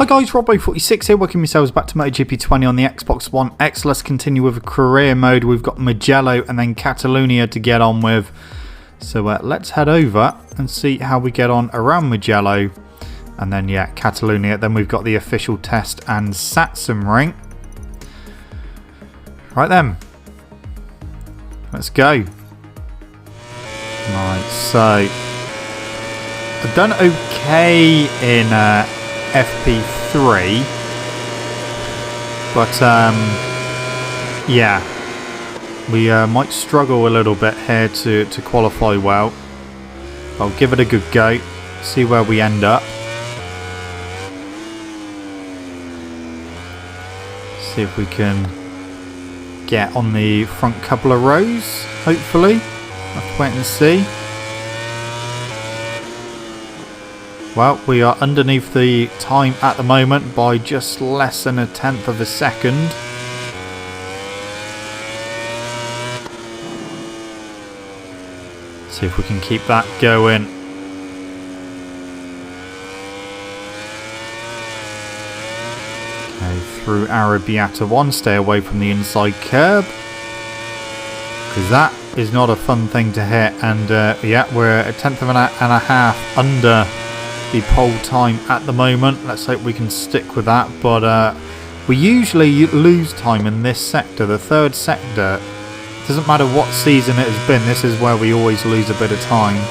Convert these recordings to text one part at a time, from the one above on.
Hi guys, Robbo46 here, welcome yourselves back to MotoGP 20 on the Xbox One X. Let's continue with a career mode. We've got Mugello and then Catalonia to get on with. So let's head over and see how we get on around Mugello. And then Catalonia. Then we've got the official test and Satsum ring. Right then. Let's go. Right, so I've done okay in FP3, but we might struggle a little bit here to qualify well. I'll give it a good go, see where we end up. See if we can get on the front couple of rows, hopefully. I'll have to wait and see. Well, we are underneath the time at the moment by just less than 1/10 of a second. See if we can keep that going. Okay, through Arrabbiata 1, stay away from the inside curb, because that is not a fun thing to hit. And we're 1/10 of and a half under the pole time at the moment. Let's hope we can stick with that, but we usually lose time in this sector, the third sector. Doesn't matter what season it has been, this is where we always lose a bit of time.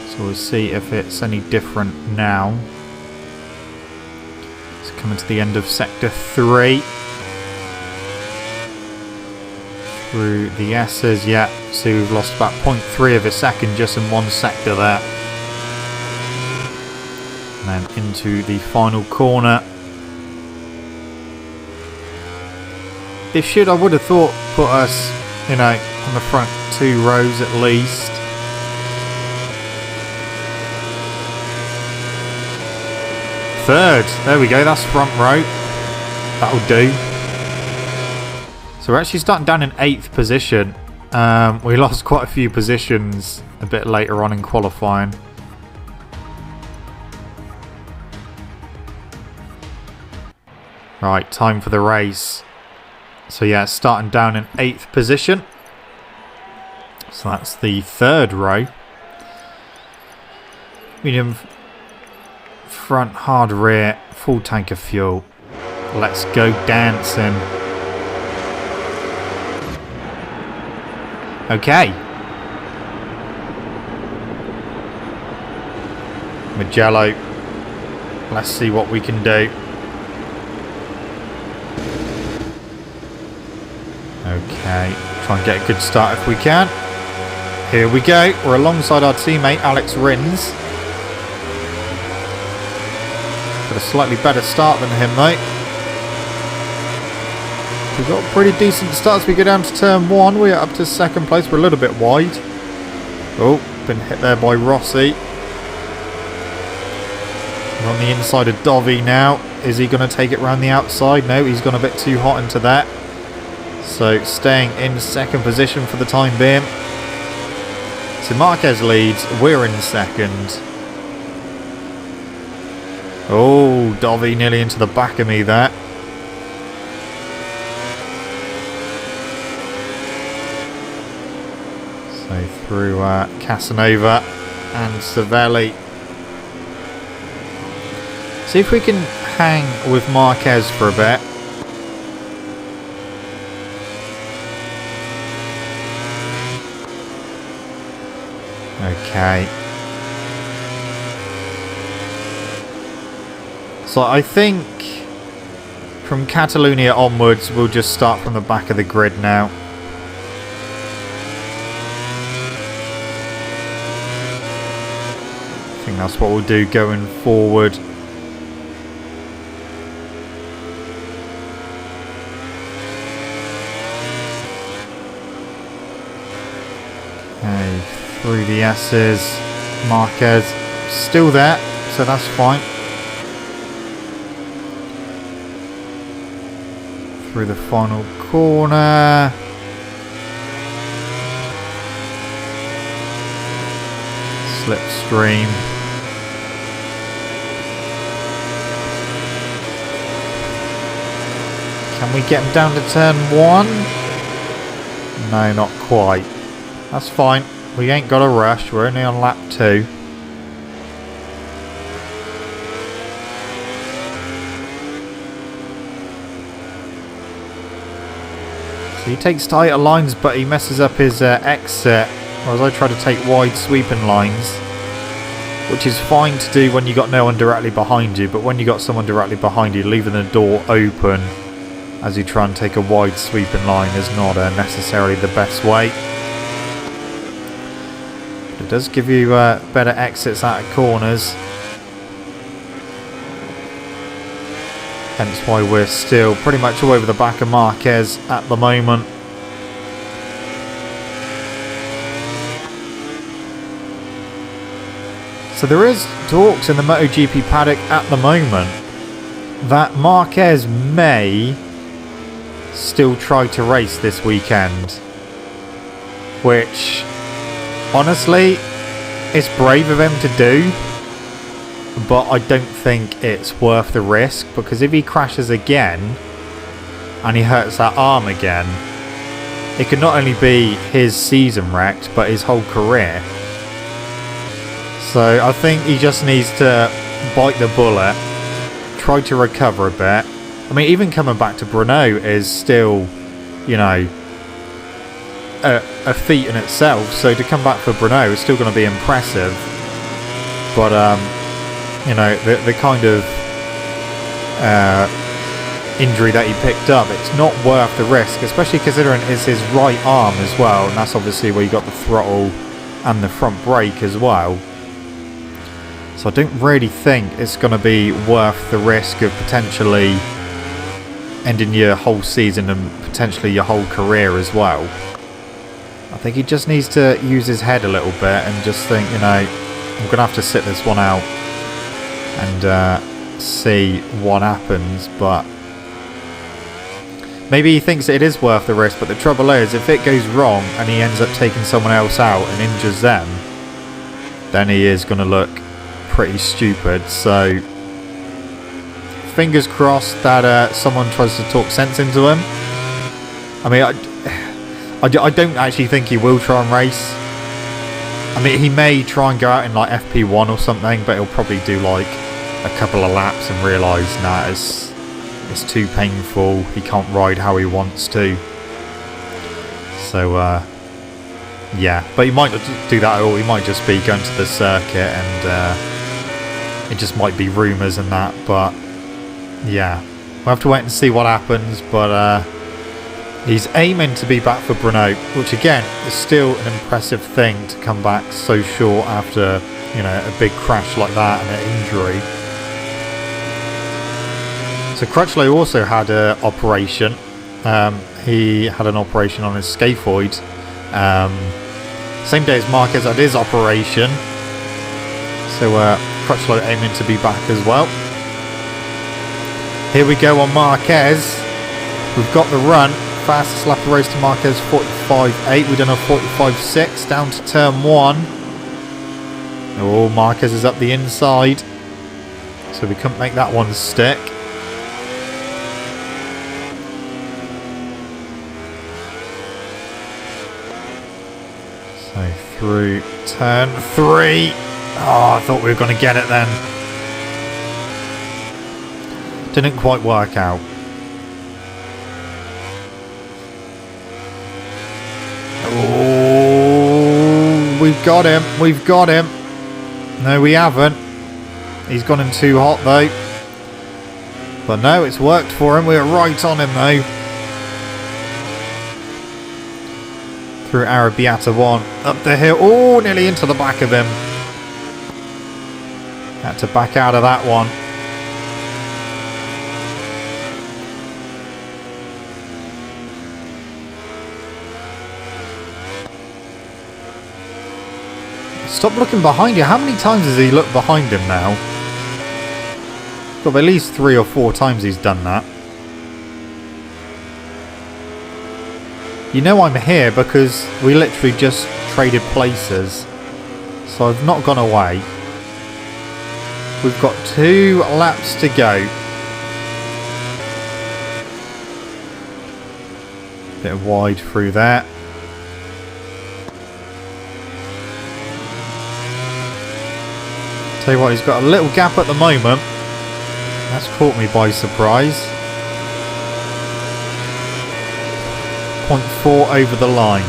So we'll see if it's any different now. It's coming to the end of sector 3. Through the S's, so we've lost about 0.3 of a second just in one sector there. And then into the final corner. This should, I would have thought, put us, on the front 2 rows at least. Third, there we go, that's front row. That'll do. So we're actually starting down in 8th position. We lost quite a few positions a bit later on in qualifying. Right, time for the race. So starting down in 8th position. So that's the 3rd row. Medium front, hard rear, full tank of fuel. Let's go dancing. Okay. Mugello. Let's see what we can do. Okay, try and get a good start if we can. Here we go. We're alongside our teammate Alex Rins. Got a slightly better start than him though. We've got a pretty decent start as we go down to turn 1. We're up to 2nd place. We're a little bit wide. Oh, been hit there by Rossi. We're on the inside of Dovi now. Is he going to take it round the outside? No, he's gone a bit too hot into that. So staying in 2nd position for the time being. So Marquez leads, we're in 2nd. Oh, Dovi nearly into the back of me there. So through Casanova and Savelli. See if we can hang with Marquez for a bit. Okay. So I think from Catalonia onwards we'll just start from the back of the grid now. I think that's what we'll do going forward. Okay. Through the S's, Marquez still there, so that's fine. Through the final corner. slipstream. Can we get him down to turn 1? No, not quite. That's fine. We ain't got a rush. We're only on lap 2. So he takes tighter lines, but he messes up his exit. Whereas I try to take wide sweeping lines, which is fine to do when you got no one directly behind you. But when you got someone directly behind you, leaving the door open as you try and take a wide sweeping line is not necessarily the best way. But it does give you better exits out of corners. Hence why we're still pretty much all over the back of Marquez at the moment. So there is talks in the MotoGP paddock at the moment that Marquez may still try to race this weekend, which honestly it's brave of him to do, but I don't think it's worth the risk, because if he crashes again and he hurts that arm again, it could not only be his season wrecked but his whole career. So I think he just needs to bite the bullet, try to recover a bit. I mean, even coming back to Brno is still, you know, a feat in itself. So to come back for Brno is still going to be impressive. But, you know, the kind of injury that he picked up, it's not worth the risk, especially considering it's his right arm as well. And that's obviously where you got the throttle and the front brake as well. So I don't really think it's going to be worth the risk of potentially ending your whole season and potentially your whole career as well. I think he just needs to use his head a little bit and just think, you know, I'm going to have to sit this one out and see what happens. But maybe he thinks it is worth the risk, but the trouble is, if it goes wrong and he ends up taking someone else out and injures them, then he is going to look pretty stupid. So fingers crossed that someone tries to talk sense into him. I mean, I don't actually think he will try and race. I mean, he may try and go out in like FP1 or something, but he'll probably do like a couple of laps and realise, nah, it's too painful, he can't ride how he wants to. So yeah, but he might not do that at all. He might just be going to the circuit, and it just might be rumours and that. But yeah, we'll have to wait and see what happens. But he's aiming to be back for Brno, which again is still an impressive thing to come back so short after, you know, a big crash like that and an injury. So Crutchlow also had an operation. He had an operation on his scaphoid. Same day as Marquez had his operation. So Crutchlow aiming to be back as well. Here we go on Marquez. We've got the run. Fastest lap of the race to Marquez, 45.8. We've done a 45.6 down to turn 1. Oh, Marquez is up the inside. So we couldn't make that one stick. So through turn 3. Oh, I thought we were going to get it then. Didn't quite work out. Oh, we've got him. We've got him. No, we haven't. He's gone in too hot though. But no, it's worked for him. We're right on him though. Through Arrabbiata 1. Up the hill. Oh, nearly into the back of him. Had to back out of that one. Stop looking behind you. How many times has he looked behind him now? Got at least 3 or 4 times he's done that. You know I'm here because we literally just traded places. So I've not gone away. We've got 2 laps to go. Bit wide through there. Tell you what, he's got a little gap at the moment. That's caught me by surprise. 0.4 over the line.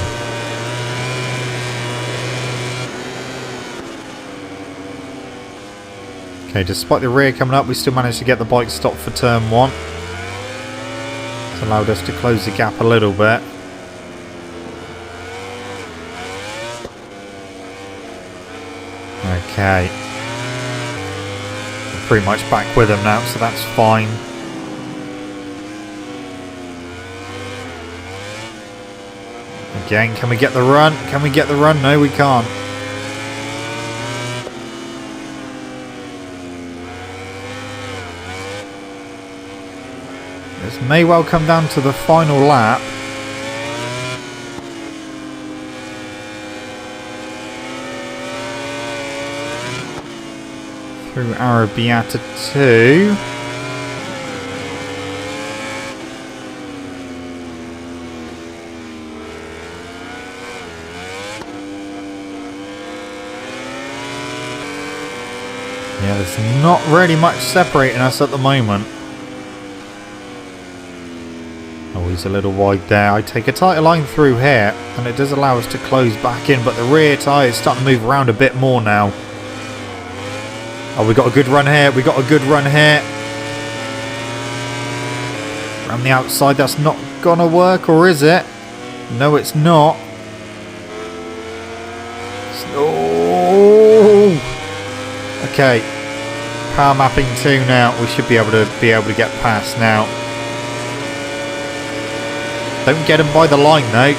Okay, despite the rear coming up, we still managed to get the bike stopped for turn 1. It's allowed us to close the gap a little bit. Okay. We're pretty much back with him now, so that's fine. Again, can we get the run? Can we get the run? No, we can't. This may well come down to the final lap. Through Arrabbiata 2. Yeah, there's not really much separating us at the moment. Oh, he's a little wide there. I take a tighter line through here, and it does allow us to close back in, but the rear tyre is starting to move around a bit more now. Oh, we got a good run here. We got a good run here. Around the outside, that's not gonna work, or is it? No, it's not. Oh! Okay. Power mapping 2 now. We should be able to get past now. Don't get him by the line though.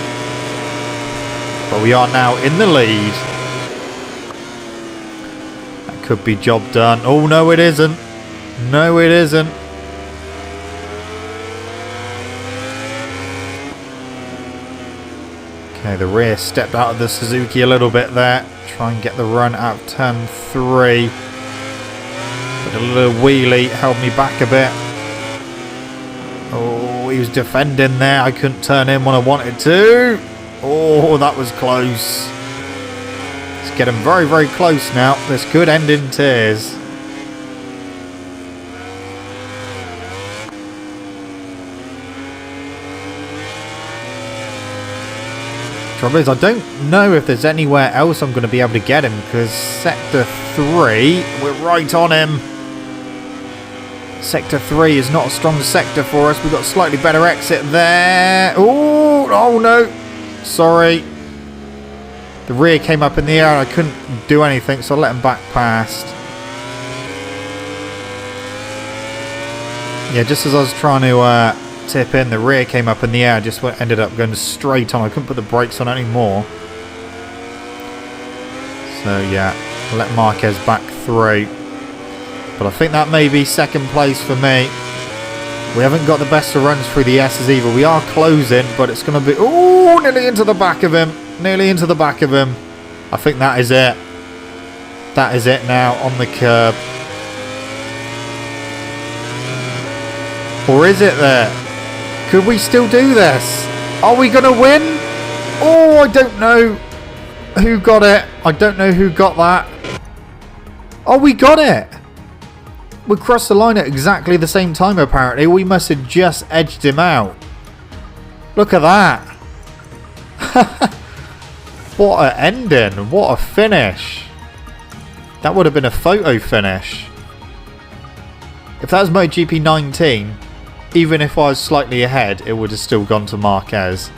But we are now in the lead. That could be job done. Oh no, it isn't. No, it isn't. Okay, the rear stepped out of the Suzuki a little bit there. Try and get the run out of turn 3. But a little wheelie held me back a bit. Oh, he was defending there. I couldn't turn in when I wanted to. Oh, that was close. Let's get him very, very close now. This could end in tears. Trouble is, I don't know if there's anywhere else I'm going to be able to get him, because Sector 3, we're right on him. Sector 3 is not a strong sector for us. We've got a slightly better exit there. Ooh, oh no. Sorry. The rear came up in the air and I couldn't do anything, so I let him back past. Yeah, just as I was trying to tip in, the rear came up in the air. I just ended up going straight on. I couldn't put the brakes on anymore. So yeah, let Marquez back through. But I think that may be second place for me. We haven't got the best of runs through the S's either. We are closing, but it's going to be... Oh, nearly into the back of him. Nearly into the back of him. I think that is it. That is it now on the curb. Or is it there? Could we still do this? Are we going to win? Oh, I don't know who got it. I don't know who got that. Oh, we got it. We crossed the line at exactly the same time, apparently. We must have just edged him out. Look at that. What an ending. What a finish. That would have been a photo finish. If that was MotoGP 19, even if I was slightly ahead, it would have still gone to Marquez.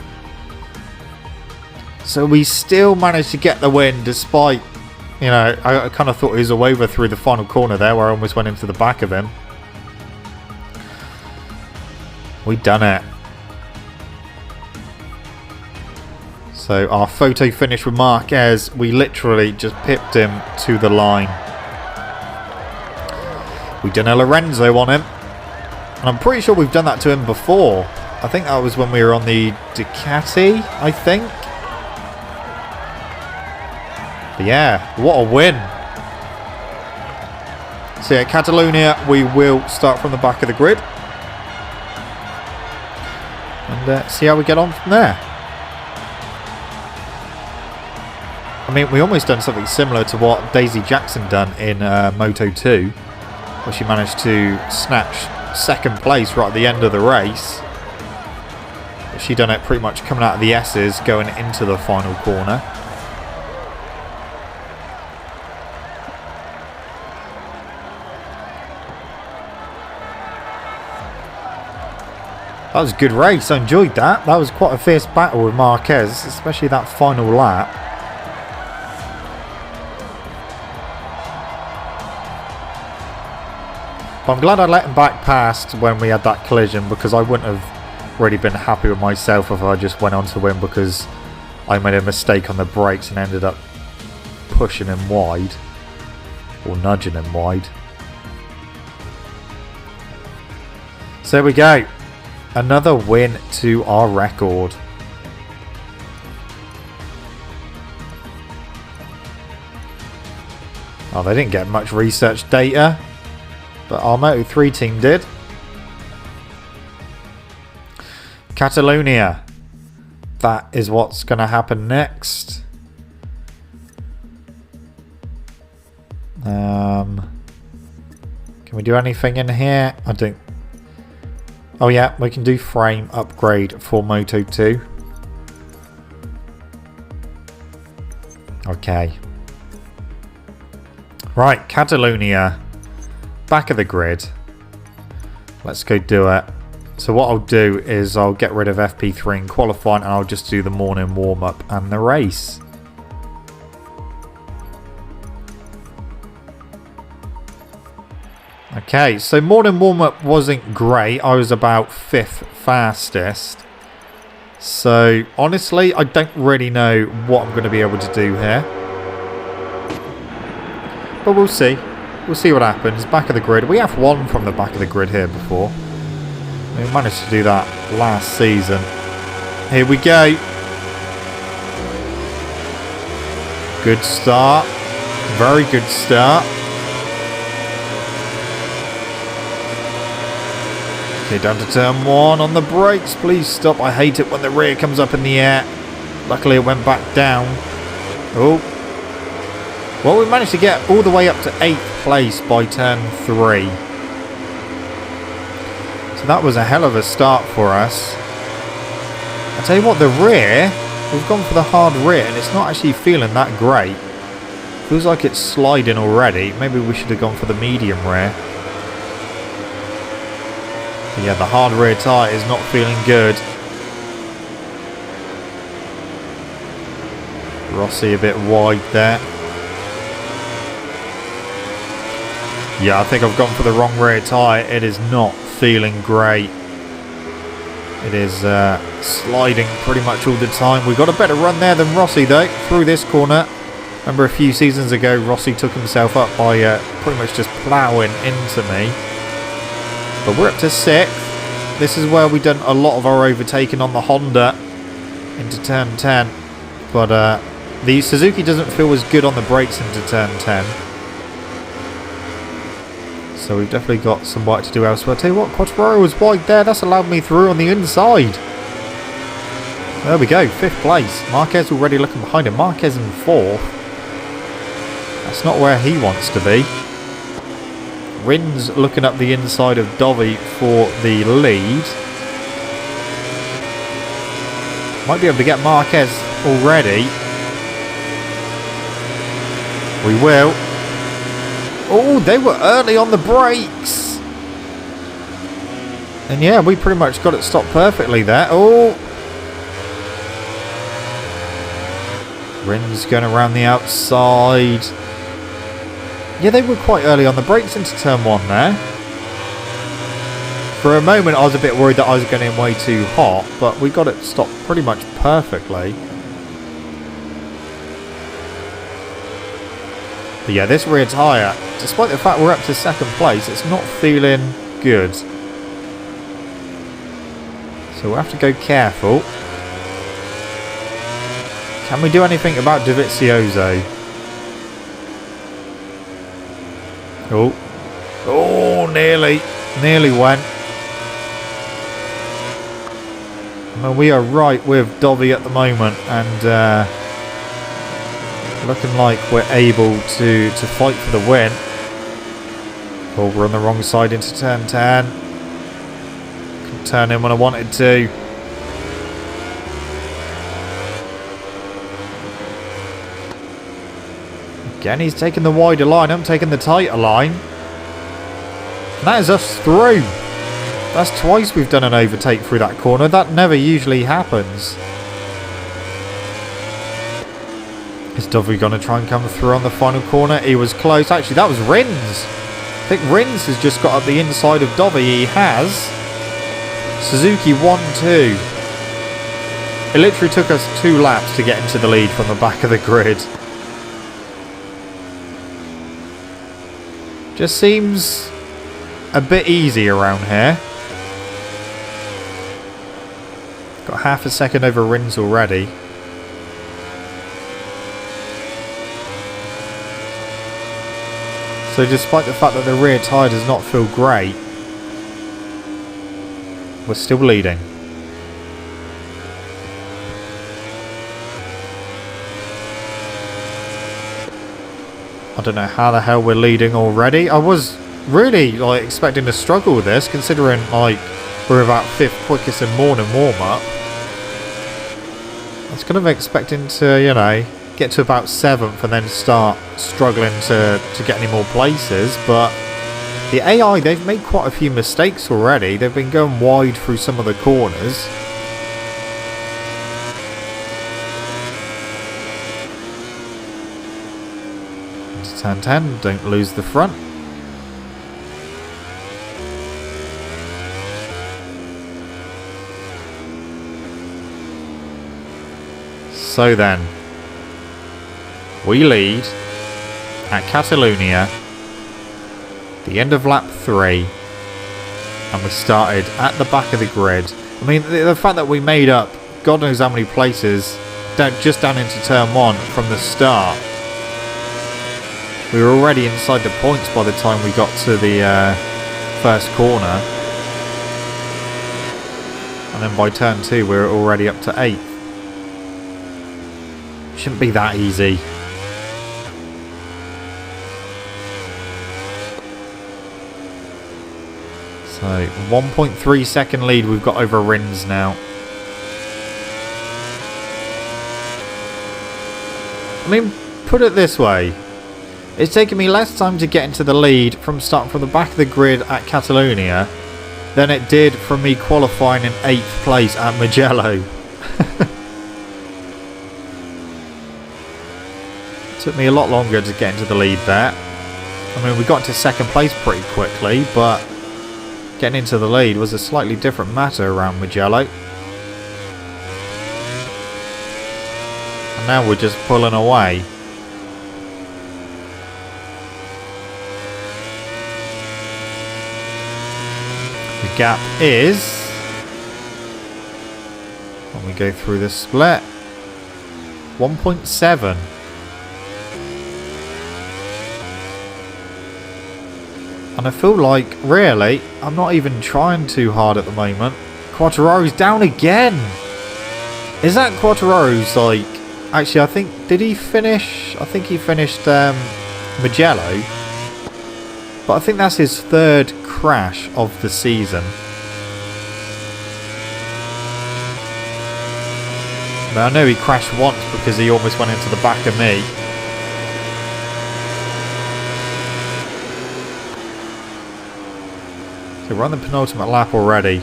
So we still managed to get the win despite... You know, I kind of thought he was a waver through the final corner there where I almost went into the back of him. We done it. So our photo finish with Marquez, we literally just pipped him to the line. We done a Lorenzo on him. And I'm pretty sure we've done that to him before. I think that was when we were on the Ducati, I think. But yeah, what a win. So yeah, Catalonia, we will start from the back of the grid. And and see how we get on from there. I mean, we almost done something similar to what Daisy Jackson done in Moto2, where she managed to snatch second place right at the end of the race. But she done it pretty much coming out of the S's, going into the final corner. That was a good race. I enjoyed that. That was quite a fierce battle with Marquez, especially that final lap. But I'm glad I let him back past when we had that collision, because I wouldn't have really been happy with myself if I just went on to win because I made a mistake on the brakes and ended up pushing him wide, or nudging him wide. So there we go. Another win to our record. Oh, they didn't get much research data, but our Moto3 team did. Catalonia. That is what's going to happen next. Can we do anything in here? I don't. Oh yeah, we can do frame upgrade for Moto2. Okay. Right, Catalonia. Back of the grid. Let's go do it. So what I'll do is I'll get rid of FP3 in qualifying, and I'll just do the morning warm-up and the race. Okay, so morning warm-up wasn't great. I was about 5th fastest. So honestly, I don't really know what I'm going to be able to do here. But we'll see. We'll see what happens. Back of the grid. We have won from the back of the grid here before. We managed to do that last season. Here we go. Good start. Very good start. Okay, down to turn 1 on the brakes. Please stop. I hate it when the rear comes up in the air. Luckily it went back down. Oh. Well, we managed to get all the way up to 8th place by turn 3. So that was a hell of a start for us. I tell you what, the rear, we've gone for the hard rear and it's not actually feeling that great. Feels like it's sliding already. Maybe we should have gone for the medium rear. But yeah, the hard rear tyre is not feeling good. Rossi a bit wide there. Yeah, I think I've gone for the wrong rear tyre. It is not feeling great. It is sliding pretty much all the time. We got a better run there than Rossi though, through this corner. Remember a few seasons ago, Rossi took himself up by pretty much just ploughing into me. But we're up to 6th. This is where we've done a lot of our overtaking on the Honda into turn 10. But the Suzuki doesn't feel as good on the brakes into turn 10. So we've definitely got some work to do elsewhere. I'll tell you what, Quattraro was wide there. That's allowed me through on the inside. There we go, 5th place. Marquez already looking behind him. Marquez in 4th. That's not where he wants to be. Rins looking up the inside of Dovi for the lead. Might be able to get Marquez already. We will. Oh, they were early on the brakes. And yeah, we pretty much got it stopped perfectly there. Oh. Rins going around the outside. Yeah, they were quite early on the brakes into turn 1 there. For a moment, I was a bit worried that I was getting way too hot, but we got it stopped pretty much perfectly. But yeah, this rear tyre, despite the fact we're up to 2nd place, it's not feeling good. So we'll have to go careful. Can we do anything about Dovizioso? Oh. Oh, nearly. Nearly went. mean, we are right with Dovi at the moment, and looking like we're able to fight for the win. Oh, we're on the wrong side into turn 10. Couldn't turn in when I wanted to. Again, he's taking the wider line. I'm taking the tighter line. And that is us through. That's twice we've done an overtake through that corner. That never usually happens. Is Dovey going to try and come through on the final corner? He was close. Actually, that was Rins. I think Rins has just got up the inside of Dovey. He has. Suzuki 1-2. It literally took us 2 laps to get into the lead from the back of the grid. Just seems a bit easy around here. Got half a second over Rins already. So despite the fact that the rear tyre does not feel great, we're still leading. I don't know how the hell we're leading already. I was really expecting to struggle with this, considering we're about 5th quickest in morning warm-up. I was kind of expecting to, get to about 7th and then start struggling to get any more places, but the AI, they've made quite a few mistakes already. They've been going wide through some of the corners. Into turn 10, don't lose the front. So then, we lead at Catalonia, the end of lap 3, and we started at the back of the grid. I mean, the fact that we made up God knows how many places just down into turn 1 from the start. We were already inside the points by the time we got to the first corner. And then by turn 2 we were already up to 8th. Shouldn't be that easy. So 1.3 second lead we've got over Rins now. I mean, put it this way. It's taken me less time to get into the lead from starting from the back of the grid at Catalonia than it did from me qualifying in 8th place at Mugello. Took me a lot longer to get into the lead there. I mean, we got into 2nd place pretty quickly, but getting into the lead was a slightly different matter around Mugello. And now we're just pulling away. The gap is, when we go through this split, 1.7. And I feel like, really, I'm not even trying too hard at the moment. Quartararo's down again! Is that Quartararo's, actually, I think, did he finish? I think he finished Mugello. But I think that's his 3rd crash of the season. Now, I know he crashed once because he almost went into the back of me. So we're on the penultimate lap already.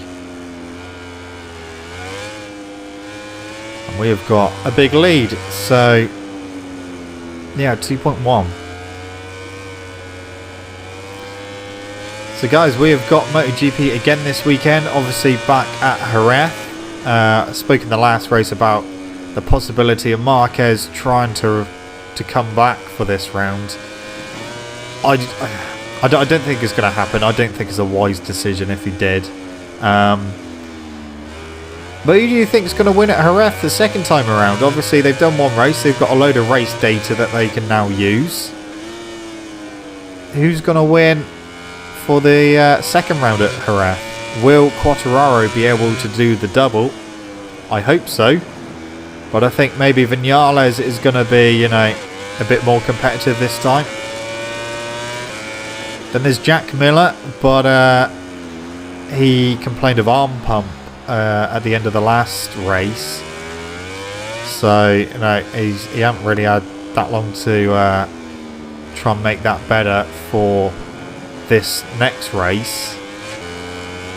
And we have got a big lead. So, yeah, 2.1. So guys, we have got MotoGP again this weekend. Obviously back at Jerez. I spoke in the last race about the possibility of Marquez trying to come back for this round. I don't think it's going to happen. I don't think it's a wise decision if he did. But who do you think is going to win at Jerez the second time around? Obviously, they've done one race. They've got a load of race data that they can now use. Who's going to win for the second round at Jerez? Will Quartararo be able to do the double? I hope so. But I think maybe Vinales is going to be, you know, a bit more competitive this time. Then there's Jack Miller, but he complained of arm pump at the end of the last race. So, you know, he hasn't really had that long to try and make that better for this next race.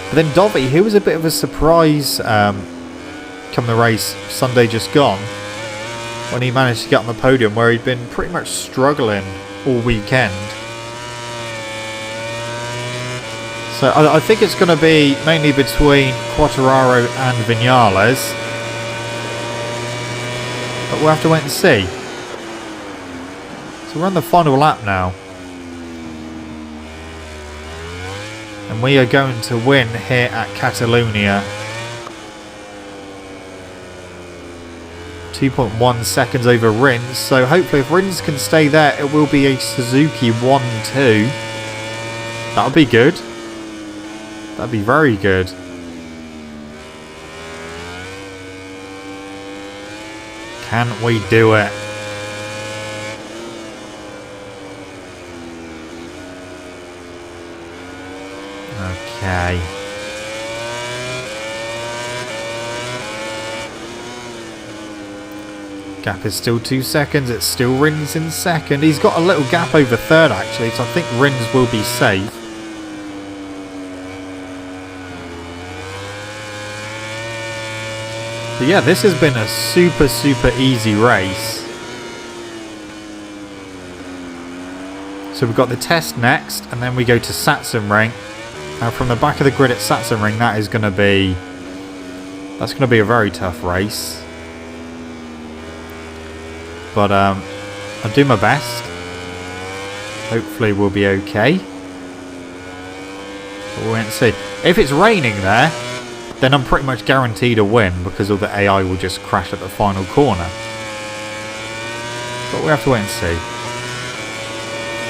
But then Dovi, who was a bit of a surprise come the race Sunday just gone, when he managed to get on the podium where he'd been pretty much struggling all weekend. So I think it's going to be mainly between Quartararo and Vinales. But we'll have to wait and see. So we're on the final lap now. And we are going to win here at Catalonia. 2.1 seconds over Rins. So hopefully if Rins can stay there, it will be a Suzuki 1-2. That'll be good. That'd be very good. Can we do it? Okay. Gap is still 2 seconds. It's still Rins in second. He's got a little gap over third actually, so I think Rins will be safe. But yeah, this has been a super easy race. So we've got the test next, and then we go to Sachsenring. Now from the back of the grid at Sachsenring, that's going to be a very tough race. But I'll do my best. Hopefully we'll be okay. But we'll wait and see. If it's raining there, then I'm pretty much guaranteed a win because all the AI will just crash at the final corner. But we have to wait and see.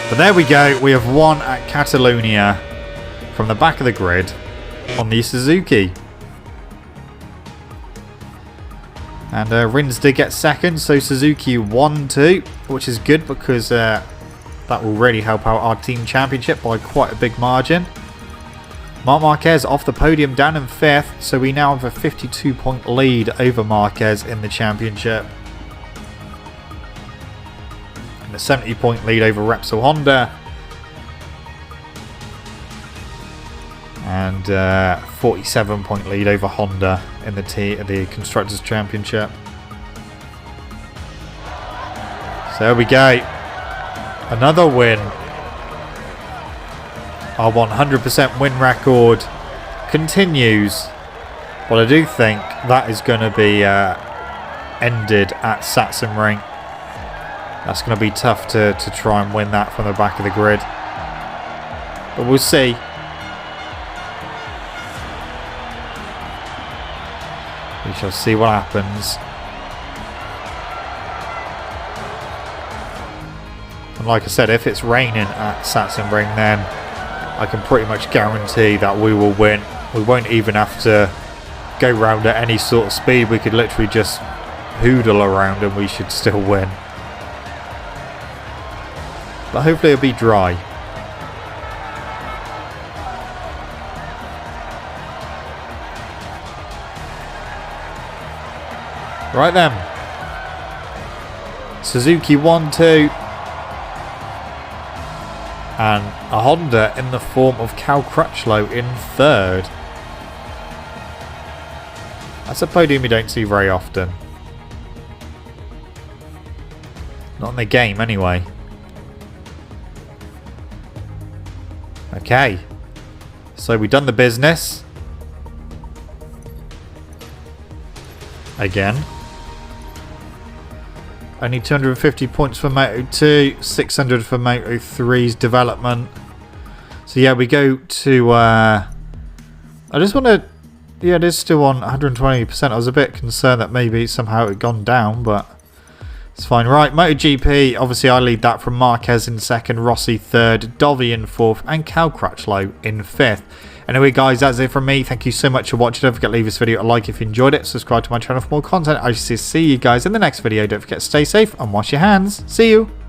But there we go. We have won at Catalonia from the back of the grid on the Suzuki. And Rins did get second, so Suzuki 1-2, which is good because that will really help out our team championship by quite a big margin. Marc Marquez off the podium down in 5th, so we now have a 52-point lead over Marquez in the championship. And a 70-point lead over Repsol Honda. And 47-point lead over Honda in the Constructors' Championship. So there we go. Another win. Our 100% win record continues. But I do think that is going to be ended at Sachsenring. That's going to be tough to try and win that from the back of the grid. But we'll see. We shall see what happens. And like I said, if it's raining at Sachsenring, then I can pretty much guarantee that we will win. We won't even have to go round at any sort of speed. We could literally just hoodle around and we should still win. But hopefully it'll be dry. Right then. Suzuki 1-2. And a Honda in the form of Cal Crutchlow in 3rd. That's a podium you don't see very often. Not in the game anyway. Okay. So we've done the business. Again. Only 250 points for Moto 2, 600 for Moto 3's development. So yeah, we go to... I just want to... Yeah, it is still on 120%. I was a bit concerned that maybe somehow it had gone down, but it's fine. Right, MotoGP. Obviously, I lead that from Marquez in 2nd, Rossi 3rd, Dovi in 4th, and Cal Crutchlow in 5th. Anyway guys, that's it from me. Thank you so much for watching. Don't forget to leave this video a like if you enjoyed it. Subscribe to my channel for more content. I shall see you guys in the next video. Don't forget to stay safe and wash your hands. See you.